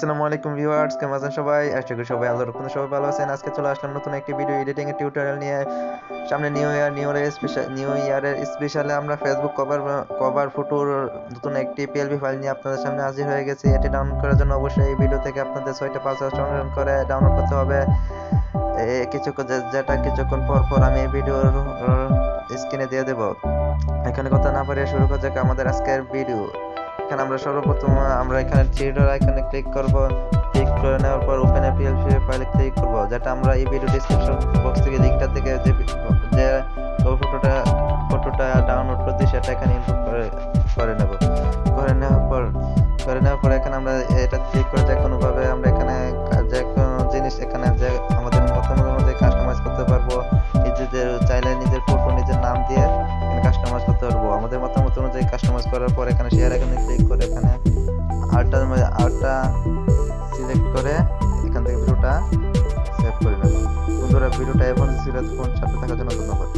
আসসালামু আলাইকুম ভিউয়ার্স, কেমন আছেন সবাই? আশা করি সবাই আল্লাহর রহমতে সবাই ভালো আছেন। আজকে চলে আসলাম নতুন একটি ভিডিও এডিটিং এর টিউটোরিয়াল নিয়ে। সামনে নিউ ইয়ারের স্পেশালে আমরা ফেসবুক কভার ফটোর নতুন একটি পিএলপি ফাইল নিয়ে আপনাদের সামনে হাজির হয়ে গেছি। এটি ডাউনলোড করার জন্য অবশ্যই এই ভিডিও থেকে আপনাদের 6টা পাসওয়ার্ড সংরক্ষণ করে ডাউনলোড করতে হবে। কিছুক্ষণ পর আমি এই ভিডিওর স্ক্রিনে দিয়ে দেব। এখানে কথা না বাড়িয়ে শুরু করা যাক আমাদের আজকের ভিডিও। এখানে আমরা সর্বপ্রথম এখানে থ্রি ডট আইকনে ক্লিক করব। ক্লিক করে নেওয়ার পর ওপেন এ পিএলপি ফাইলে ক্লিক করব, যেটা আমরা এই ভিডিও ডেসক্রিপশন বক্স থেকে লিংকটা থেকে যে ফটোটা ডাউনলোড করছি সেটা এখানে ইনপুট করে নেব। করে নেওয়ার পর এখানে আমরা এটা ক্লিক করে যে কোনোভাবে আমরা এখানে যে কোনো জিনিস এখানে যে আমাদের মতামত অনুযায়ী কাস্টমাইজ করতে পারবো। নিজেদের চাইলে নিজের ফটো নিজের নাম দিয়ে এখানে কাস্টমাইজ করতে পারবো। আমাদের মতামত অনুযায়ী কাস্টমাইজ করার পর এখানে শেয়ার আইকনে ক্লিক করে এখানে আর্টটা সিলেক্ট করে এখান থেকে ভিডিওটা সেভ করে নেব। বন্ধুরা, ভিডিওটা এখন ছিল, সাথে থাকার জন্য ধন্যবাদ।